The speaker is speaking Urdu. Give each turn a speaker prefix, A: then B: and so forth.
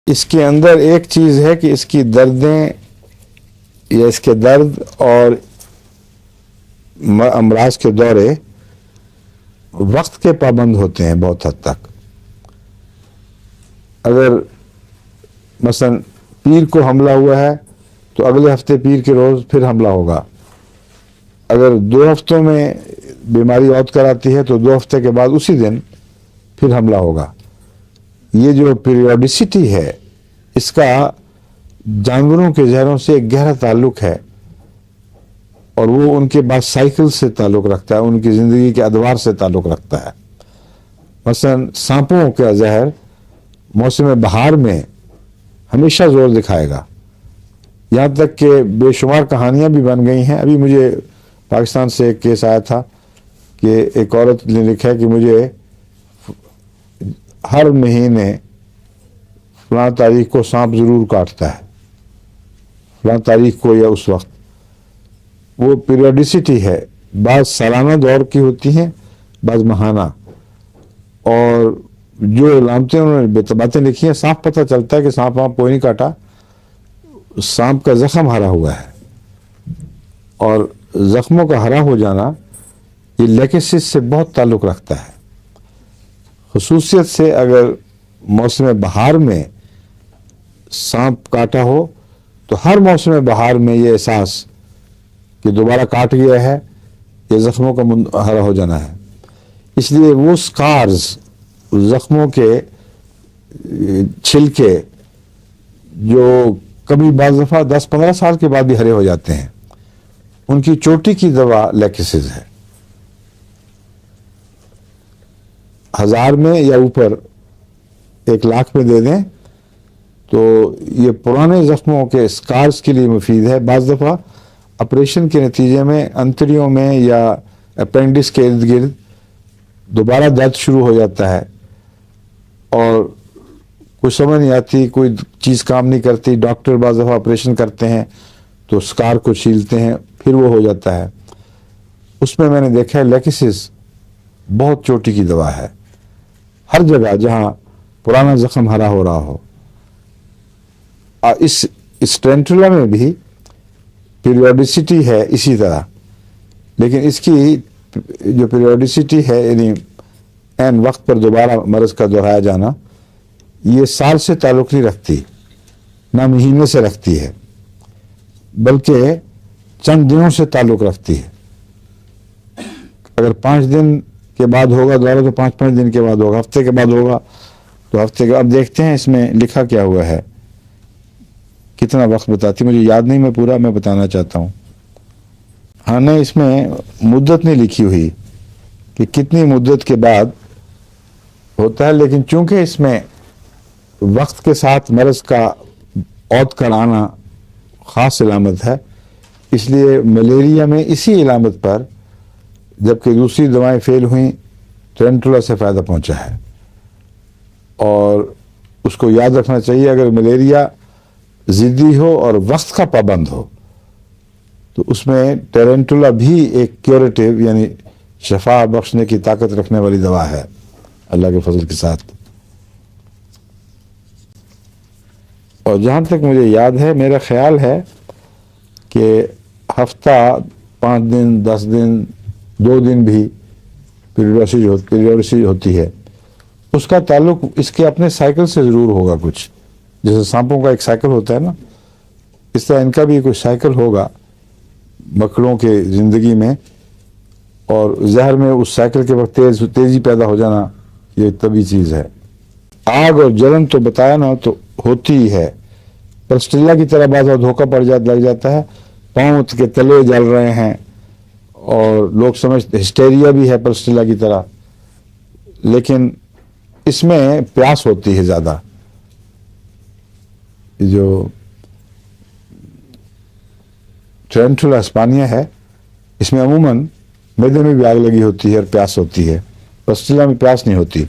A: اس کے اندر ایک چیز ہے کہ اس کی دردیں یا اس کے درد اور امراض کے دورے وقت کے پابند ہوتے ہیں بہت حد تک. اگر مثلا پیر کو حملہ ہوا ہے تو اگلے ہفتے پیر کے روز پھر حملہ ہوگا. اگر 2 ہفتوں میں بیماری عود کراتی ہے تو 2 ہفتے کے بعد اسی دن پھر حملہ ہوگا. یہ جو پیریوڈیسٹی ہے اس کا جانوروں کے زہروں سے ایک گہرا تعلق ہے اور وہ ان کے بعد سائیکل سے تعلق رکھتا ہے, ان کی زندگی کے ادوار سے تعلق رکھتا ہے. مثلا سانپوں کا زہر موسم بہار میں ہمیشہ زور دکھائے گا, یہاں تک کہ بے شمار کہانیاں بھی بن گئی ہیں. ابھی مجھے پاکستان سے ایک کیس آیا تھا کہ ایک عورت نے لکھا کہ مجھے ہر مہینے فلاں تاریخ کو سانپ ضرور کاٹتا ہے, فلاں تاریخ کو یا اس وقت. وہ پیریوڈیسٹی ہے, بعض سالانہ دور کی ہوتی ہیں, بعض ماہانہ. اور جو علامتیں انہوں نے باتیں لکھی ہیں, صاف پتہ چلتا ہے کہ سانپ وہاں کوئی نہیں کاٹا, سانپ کا زخم ہرا ہوا ہے. اور زخموں کا ہرا ہو جانا یہ لیکسس سے بہت تعلق رکھتا ہے. خصوصیت سے اگر موسم بہار میں سانپ کاٹا ہو تو ہر موسم بہار میں یہ احساس کہ دوبارہ کاٹ گیا ہے, یہ زخموں کا ہرا ہو جانا ہے. اس لیے وہ سکارز, زخموں کے چھلکے جو کبھی بعض دفعہ 10-15 سال کے بعد بھی ہرے ہو جاتے ہیں, ان کی چوٹی کی دوا لیکسز ہے. 1000 میں یا اوپر 1,00,000 میں دے دیں تو یہ پرانے زخموں کے سکارز کے لیے مفید ہے. بعض دفعہ آپریشن کے نتیجے میں انتڑیوں میں یا اپینڈکس کے ارد گرد دوبارہ درد شروع ہو جاتا ہے اور کوئی سمجھ نہیں آتی, کوئی چیز کام نہیں کرتی. ڈاکٹر بعض دفعہ آپریشن کرتے ہیں تو سکار کو چھیلتے ہیں, پھر وہ ہو جاتا ہے. اس میں نے دیکھا ہے لیکسس بہت چوٹی کی دوا ہے. ہر جگہ جہاں پرانا زخم ہرا ہو رہا ہو. اس ٹرینٹولا میں بھی پیریوڈیسٹی ہے اسی طرح, لیکن اس کی جو پیریوڈیسٹی ہے یعنی عین وقت پر دوبارہ مرض کا دہرایا جانا, یہ سال سے تعلق نہیں رکھتی, نہ مہینے سے رکھتی ہے, بلکہ چند دنوں سے تعلق رکھتی ہے. اگر 5 دن کے بعد ہوگا دوبارہ تو 5 دن کے بعد ہوگا, ہفتے کے بعد ہوگا تو ہفتے کے. اب دیکھتے ہیں اس میں لکھا کیا ہوا ہے, کتنا وقت بتاتی, مجھے یاد نہیں, میں بتانا چاہتا ہوں. ہاں نہیں, اس میں مدت نہیں لکھی ہوئی کہ کتنی مدت کے بعد ہوتا ہے, لیکن چونکہ اس میں وقت کے ساتھ مرض کا عود کرانا خاص علامت ہے, اس لیے ملیریا میں اسی علامت پر جبکہ دوسری دوائیں فیل ہوئیں ٹرینٹولا سے فائدہ پہنچا ہے. اور اس کو یاد رکھنا چاہیے, اگر ملیریا ضدی ہو اور وقت کا پابند ہو تو اس میں ٹرینٹولا بھی ایک کیوریٹیو یعنی شفا بخشنے کی طاقت رکھنے والی دوا ہے اللہ کے فضل کے ساتھ. اور جہاں تک مجھے یاد ہے, میرا خیال ہے کہ ہفتہ 5 دن 10 دن 2 دن بھی پیریوڈیسٹی ہوتی ہے, اس کا تعلق اس کے اپنے سائیکل سے ضرور ہوگا. کچھ جیسے سانپوں کا ایک سائیکل ہوتا ہے نا, اس طرح ان کا بھی کوئی سائیکل ہوگا مکڑوں کے زندگی میں, اور زہر میں اس سائیکل کے وقت تیزی پیدا ہو جانا یہ طبیعی چیز ہے. آگ اور جلن تو بتایا نا تو ہوتی ہی ہے, پرسٹیلا کی طرح بعض دھوکہ لگ جاتا ہے, پاؤں کے تلے جل رہے ہیں اور لوگ سمجھتے ہسٹیریا بھی ہے پرسٹیلا کی طرح, لیکن اس میں پیاس ہوتی ہے زیادہ. جو ٹرینٹولا اسپانیا ہے اس میں عموماً معدے میں بھی آگ لگی ہوتی ہے اور پیاس ہوتی ہے, پرسٹیلا میں پیاس نہیں ہوتی.